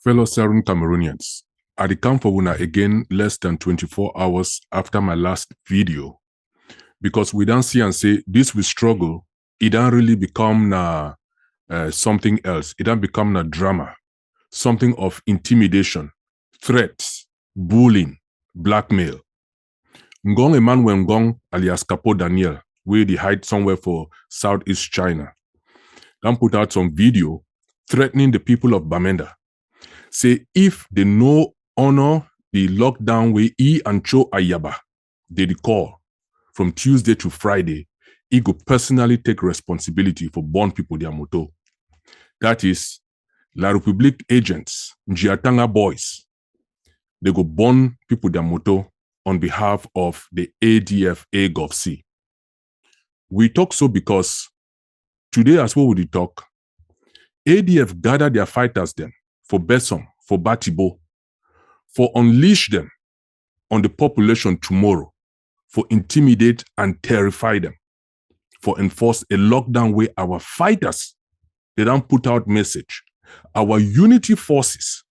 Fellow Southern Cameroonians, I come for una again less than 24 hours after my last video, because we don't see and say this we struggle, it don't really become something else. It don't become a drama, something of intimidation, threats, bullying, blackmail. Ngong Emmanuel alias Capo Daniel, where they hide somewhere for Southeast China, then put out some video threatening the people of Bamenda. Say if they no honor the lockdown way he and Cho Ayaba they call from Tuesday to Friday, he go personally take responsibility for born people their moto. That is La République agents, Njiatanga boys. They go born people their moto on behalf of the AGovC. We talk so because today as well we talk, ADF gather their fighters then for Besson, for Batibo, for unleash them on the population tomorrow, for intimidate and terrify them, for enforce a lockdown where our fighters, they don't put out message. Our unity forces,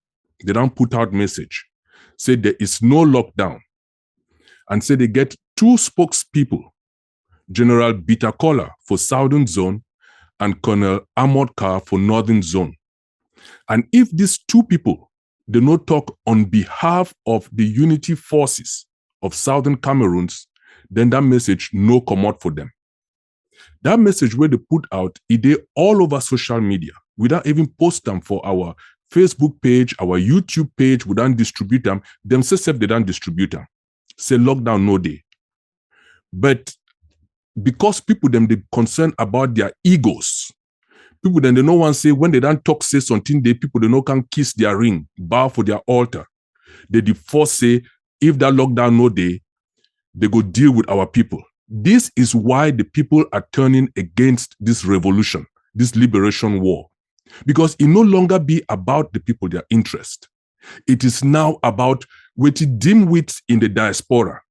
they don't put out message. Say there is no lockdown. And say they get two spokespeople, General Bitakola for Southern Zone and Colonel Amodka for Northern Zone. And if these two people, they not talk on behalf of the unity forces of Southern Cameroons, then that message no come out for them. That message where they put out, it all over social media. We don't even post them for our Facebook page, our YouTube page, we don't distribute them. Themselves, they don't distribute them. Say lockdown no day. But because people them they concerned about their egos, people then they no one say when they don't talk say something, they people they no can kiss their ring, bow for their altar. They the first say if that lockdown no day, they go deal with our people. This is why the people are turning against this revolution, this liberation war. Because it no longer be about the people, their interest. It is now about what dimwits in the diaspora.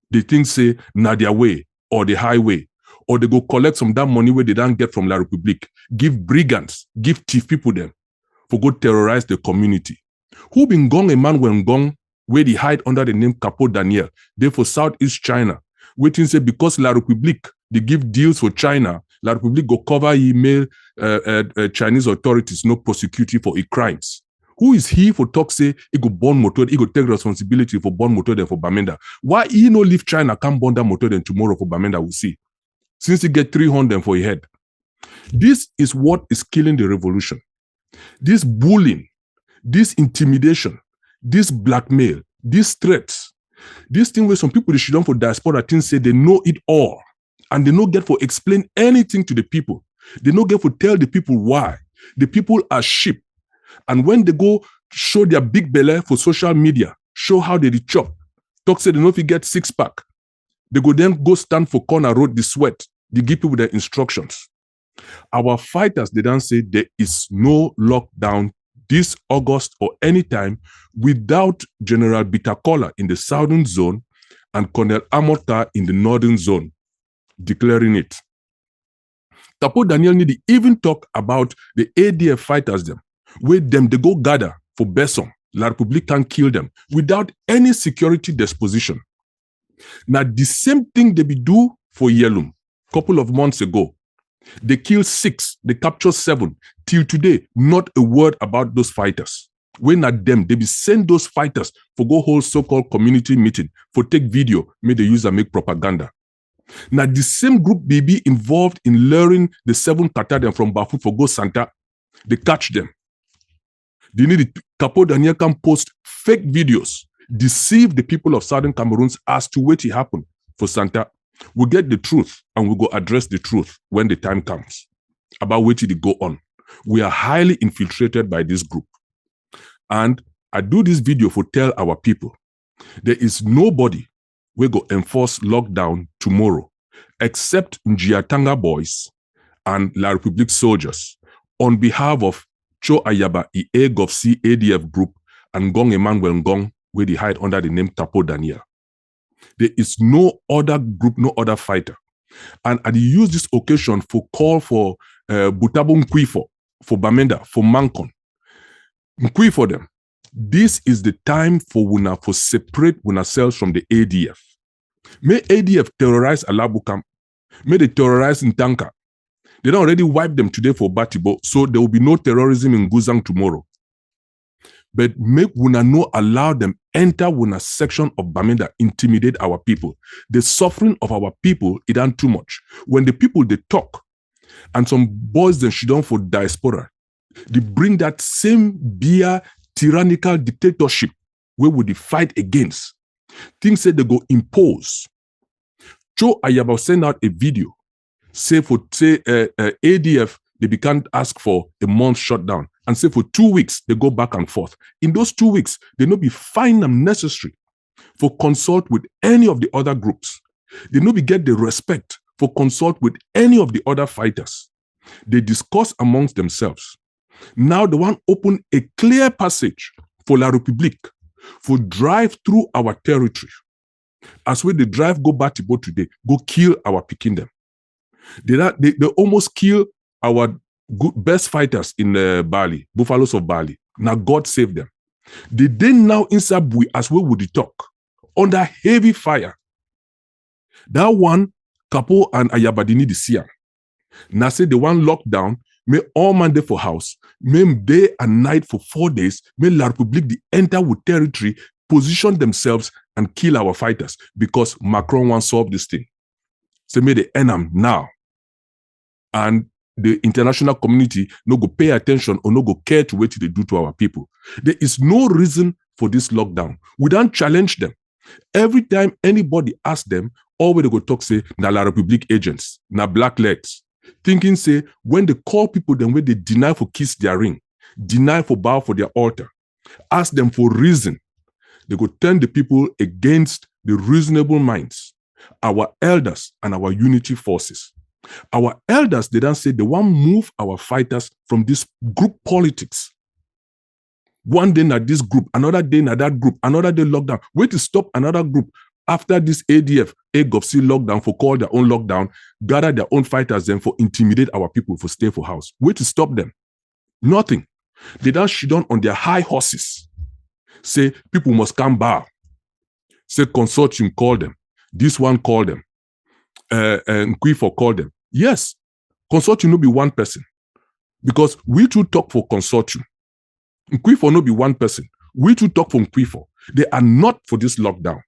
They think say na their way or the highway, or they go collect some of that money where they don't get from La République, give brigands, give thief people them, for go terrorize the community. Who been Ngong Emmanuel where they hide under the name Capo Daniel, they for Southeast China, waiting say because La République, they give deals for China, La République go cover email Chinese authorities no prosecute for e crimes. Who is he for talk say he go burn motor, he go take responsibility for burn motor then for Bamenda? Why he no leave China can't burn that motor then tomorrow for Bamenda we'll see. Since he get 300 for a head. This is what is killing the revolution. This bullying, this intimidation, this blackmail, these threats, this thing where some people they should done for diaspora things say they know it all. And they no get for explain anything to the people. They no get for tell the people why. The people are sheep. And when they go show their big belly for social media, show how they chop, talk say they know if you get 6-pack, they go then go stand for corner road, the sweat, they give people their instructions. Our fighters, they don't say there is no lockdown this August or anytime without General Bitakola in the Southern Zone and Colonel Amodka in the Northern Zone declaring it. Capo Daniel need to even talk about the ADF fighters them, where them they go gather for Besson. La République can kill them without any security disposition. Now the same thing they be do for Yelum couple of months ago. They killed 6, they captured 7. Till today, not a word about those fighters. When at them, they be send those fighters for go hold so-called community meeting, for take video, may the user make propaganda. Now the same group may be involved in luring the 7 Katarian from Bafu for go Santa. They catch them. They need it. Capo Daniel can post fake videos, deceive the people of Southern Cameroons as to what happened for Santa. We'll get the truth and we'll go address the truth when the time comes about what it go on. We are highly infiltrated by this group. And I do this video for tell our people, there is nobody will go enforce lockdown tomorrow except Njiatanga boys and La République soldiers on behalf of Cho Ayaba, AGovC ADF group, and Ngong Emmanuel where they hide under the name Capo Daniel. There is no other group, no other fighter. And I use this occasion for call for Butabo Nkwifo, for Bamenda, for Mankon. Nkwi for them. This is the time for una for separate una selves from the ADF. May ADF terrorize Alabu camp. May they terrorize Ntanka. They don't already wipe them today for Batibo, so there will be no terrorism in Guzang tomorrow. But make una no allow them enter una section of Bamenda, intimidate our people. The suffering of our people is done too much. When the people they talk, and some boys then should down for diaspora, they bring that same beer tyrannical dictatorship where would they fight against. Things say they go impose. Joe Ayaba send out a video, say ADF, they began ask for a month shutdown, and say for 2 weeks, they go back and forth. In those 2 weeks, they no be find them necessary for consult with any of the other groups. They no be get the respect for consult with any of the other fighters. They discuss amongst themselves. Now they want open a clear passage for La République, for drive through our territory. As when they drive go Batibo today, go kill our Pikindem. They almost kill our best fighters in Bali, Buffaloes of Bali. Now God save them. They then now inside Bui as well would they talk under heavy fire. That one, Capo and Ayaba they need to see. Now say the one lockdown, may all man there for house, may day and night for 4 days, may La République the enter with territory, position themselves and kill our fighters because Macron wants to solve this thing. So may they end them now. And the international community no go pay attention or no go care to what they do to our people. There is no reason for this lockdown. We don't challenge them. Every time anybody asks them, all they go talk say, na La République agents, na black legs. Thinking say, when they call people, then when they deny for kiss their ring, deny for bow for their altar, ask them for reason, they go turn the people against the reasonable minds, our elders and our unity forces. Our elders, they don't say they want to move our fighters from this group politics. One day na this group, another day na that group, another day lockdown. Wait to stop another group after this AGovC lockdown for call their own lockdown, gather their own fighters then for intimidate our people for stay for house. Wait to stop them. Nothing. They don't shit down on their high horses. Say people must come bow. Say consortium call them. This one call them. Nkwifo call them. Yes, consortium no be one person. Because we too talk for consortium. Nkwifo no be one person. We too talk for Nkwifo. They are not for this lockdown.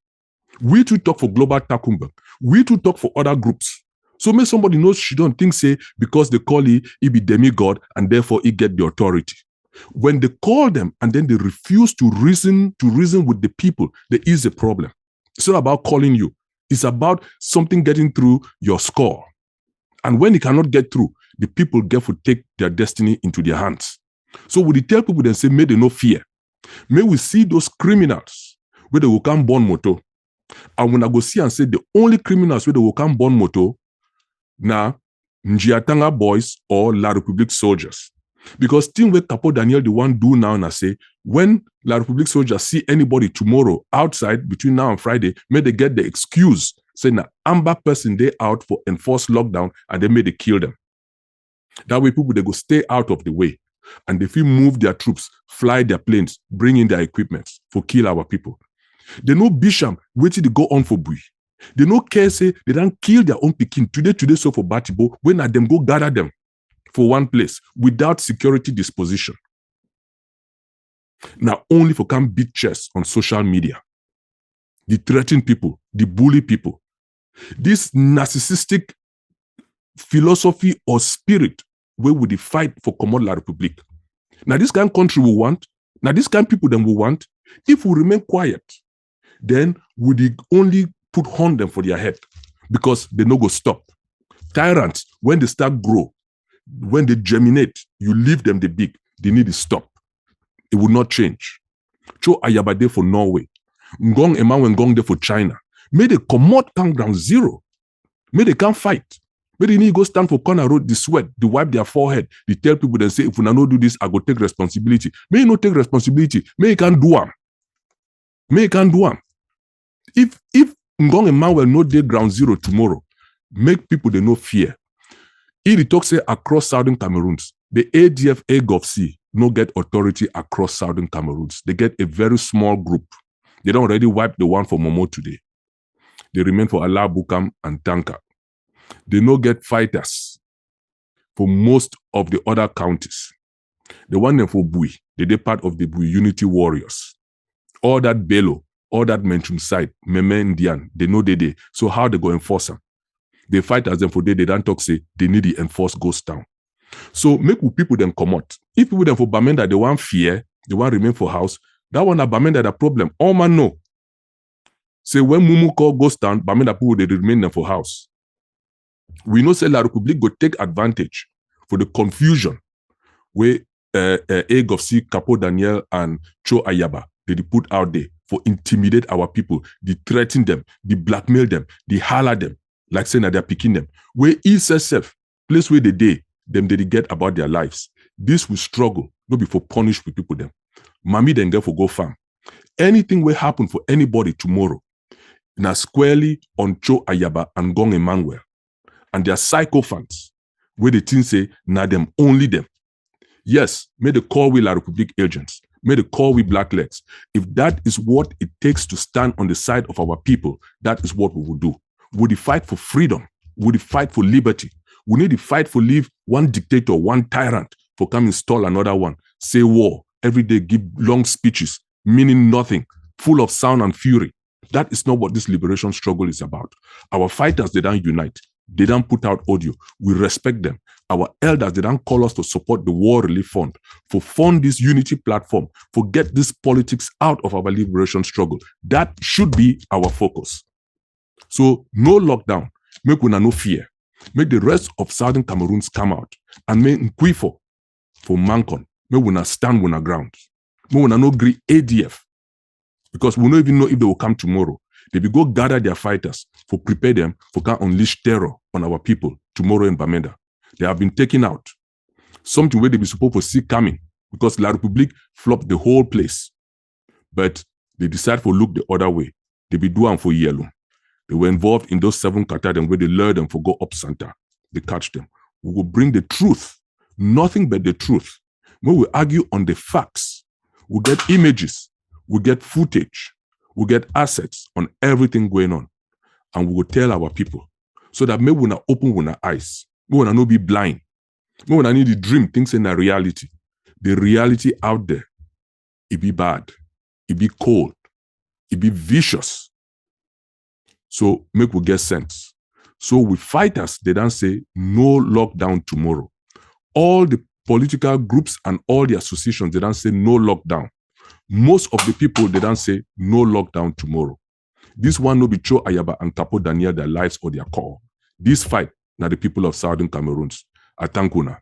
We too talk for Global Takumba. We too talk for other groups. So may somebody knows she don't think say because they call he be demigod and therefore he get the authority. When they call them and then they refuse to reason with the people, there is a problem. It's not about calling you. It's about something getting through your score. And when it cannot get through, the people get to take their destiny into their hands. So we tell people then say, may they no fear. May we see those criminals where they will come born moto. And when I go see and say the only criminals where they will come born moto, now Njiatanga boys or La République soldiers. Because thing where Capo Daniel the one do now and I say, when La République soldiers see anybody tomorrow outside between now and Friday, may they get the excuse saying that amber person they out for enforced lockdown and they may they kill them. That way people they go stay out of the way. And if we move their troops, fly their planes, bring in their equipment for kill our people. They know Bisham waiting to go on for Bui. They know care say they don't kill their own pikin today so for Batibo when at them go gather them for one place without security disposition. Now only for come beat chest on social media. The threaten people, the bully people. This narcissistic philosophy or spirit where would they fight for common La République. Now this kind of country we want, now this kind of people then we want, if we remain quiet, then would they only put on them for their head because they no go stop. Tyrants, when they start grow, when they germinate, you leave them the big, they need to stop. It will not change. Cho Ayaba there for Norway. Ngong Emmanuel Ngong there for China. May they come out ground zero. May they can't fight. May they need to go stand for corner road, the sweat, they wipe their forehead. They tell people then say, if we not do this, I go take responsibility. May you not take responsibility. May you can't do them. May you can't do them. If Ngong Emmanuel no day ground zero tomorrow, make people they no fear. He talks say across Southern Cameroons, the AGovC no get authority across Southern Cameroons. They get a very small group. They don't already wipe the one for Momo today. They remain for Allah Bukam and Tanka. They no get fighters for most of the other counties. The one them for Bui, they part of the Bui Unity Warriors. All that Bello, all that Menchum side, Meme Indian, they know they. So how they go enforce them? They fight as them for they don't talk say they need the enforce ghost town. So make people them come out. If people them for Bamenda, they want fear, they want remain for house, that one at Bamenda the problem. All man know. Say when Mumu call ghost town, Bamenda people they remain them for house. We know say La Republique go take advantage for the confusion where AGovC, Capo Daniel and Ayaba they put out there for intimidate our people, they threaten them, they blackmail them, they holler them, like saying that they're picking them. Where ESSF, place where they get about their lives. This will struggle, not be for punish with people them. Mami then get for go farm. Anything will happen for anybody tomorrow. Now squarely on Ayaba and Ngong Emmanuel. And their psychophants, where the things say, now them, only them. Yes, may they call we La Republique agents, may they call we blacklegs. If that is what it takes to stand on the side of our people, that is what we will do. Would we fight for freedom? Would we fight for liberty? We need to fight for leave one dictator, one tyrant, for come install another one, say war, every day give long speeches, meaning nothing, full of sound and fury. That is not what this liberation struggle is about. Our fighters, they don't unite. They don't put out audio. We respect them. Our elders, they don't call us to support the War Relief Fund, for fund this unity platform, for get this politics out of our liberation struggle. That should be our focus. So no lockdown, make we no fear. Make the rest of Southern Cameroons come out and make Nkwifo for Mancon. Make we not stand on our ground. Make we no agree ADF. Because we don't even know if they will come tomorrow. They will go gather their fighters for prepare them for can unleash terror on our people tomorrow in Bamenda. They have been taken out. Something where they be supposed to see coming because La Republique flopped the whole place. But they decide to look the other way. They be doing for yellow. They were involved in those 7 Qatar where they lured them for go up Santa. They catch them. We will bring the truth, nothing but the truth. When we argue on the facts, we get images, we get footage, we get assets on everything going on. And we will tell our people so that maybe we not open our eyes. We will not be blind. We will not need to dream things in a reality. The reality out there, it be bad, it be cold, it be vicious. So make we get sense. So with fighters, they don't say no lockdown tomorrow. All the political groups and all the associations, they don't say no lockdown. Most of the people, they don't say no lockdown tomorrow. This one no be Cho Ayaba and Capo Daniel their lives or their call. This fight, now the people of Southern Cameroons. Atankuna.